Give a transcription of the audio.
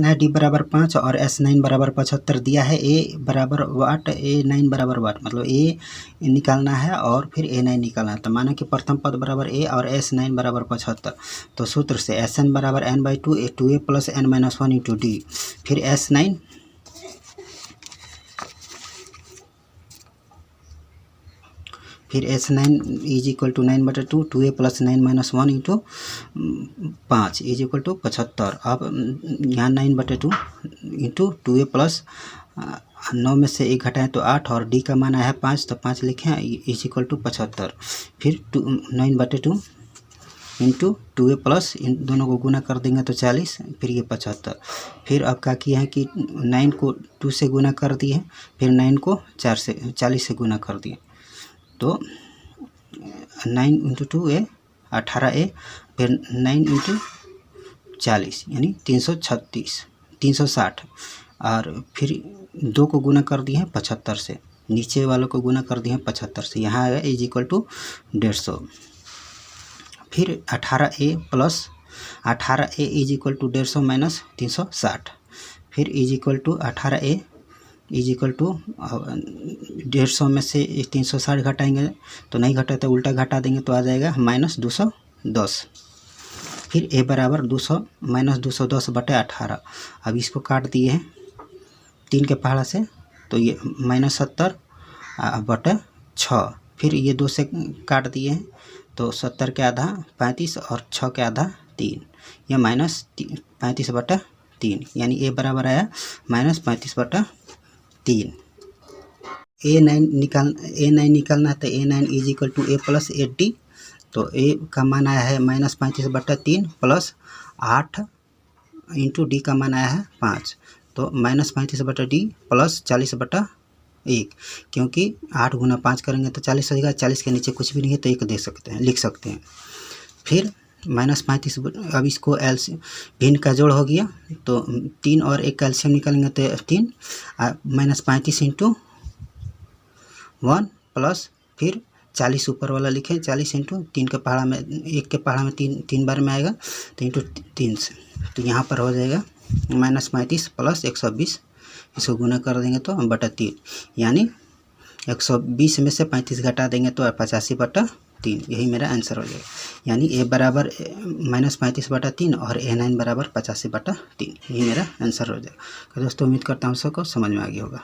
है डी बराबर 5 और एस 9 बराबर 75 दिया है। ए बराबर वाट, ए 9 बराबर वाट, मतलब ए निकालना है और फिर ए 9 निकालना है। तो माना कि प्रथम पद बराबर ए और एस 9 बराबर 75। तो सूत्र से एस एन बराबर n by 2 a 2a plus n minus 1 into d. फिर एस 9 फिर S 9 is equal to 9/2 2a plus 9 minus 1 into 5 is equal to 75। अब यहाँ 9/2 इंटू 2a प्लस 9 में से 1 घटाएं तो 8 और डी का मान आया है 5, तो 5 लिखें इज इक्वल टू 75। फिर 9/2 इंटू 2a प्लस इन दोनों को गुना कर देंगे तो 40, फिर ये 75। फिर अब क्या किया है कि 9 को 2 से गुना कर दिए, फिर 9 को 40 से गुना कर दिए। तो 9 इंटू 2a 18a, फिर 9 इंटू 40 यानी 360, और फिर 2 को गुना कर दिए हैं 75 से, नीचे वालों को गुना कर दिए हैं 75 से, यहाँ आएगा इज इक्वल टू 150। फिर 18a plus 18a is equal to 150 minus 360। फिर is equal to 18a is equal to 150 में से 360 घटाएंगे तो नहीं घटा तो उल्टा घटा देंगे तो आ जाएगा माइनस 210। फिर ए बराबर 200 माइनस 210/18। अब इसको काट दिए हैं 3 के पहाड़ा से, तो ये माइनस 70/6। फिर ये 2 से काट दिए हैं तो 70 के आधा 35 और 6 के आधा 3, यह माइनस 35/3, यानी ए बराबर आया माइनस 35/3। ए 9 निकालना है तो a 9 is equal to a plus 8d। तो ए का मान आया है माइनस 35/3 प्लस 8 इंटू डी का मान आया है 5, तो माइनस 35/d प्लस 40/1, क्योंकि 8 गुना 5 करेंगे तो 40 हो जाएगा। 40 के नीचे कुछ भी नहीं है तो 1 दे सकते हैं, लिख सकते हैं। फिर माइनस 35, अब इसको एल्शियम भिन्न का जोड़ हो गया तो 3 और 1 का एल्शियम निकालेंगे तो 3, माइनस 35 इंटू 1 प्लस फिर 40 ऊपर वाला लिखें, 40 इंटू 3 के पहाड़ा में 1 के पहाड़ा में 3 बार में आएगा तो इंटू 3 से, तो यहाँ पर हो जाएगा माइनस 35 प्लस 120, इसको गुना कर देंगे तो बटा 3, यानी 120 में से 35 घटा देंगे तो 85/3, यही मेरा आंसर हो जाएगा। यानी ए बराबर माइनस 35/3 और ए 9 बराबर 85/3, यही मेरा आंसर हो जाएगा। तो दोस्तों उम्मीद करता हूँ सबको समझ में आ गया होगा।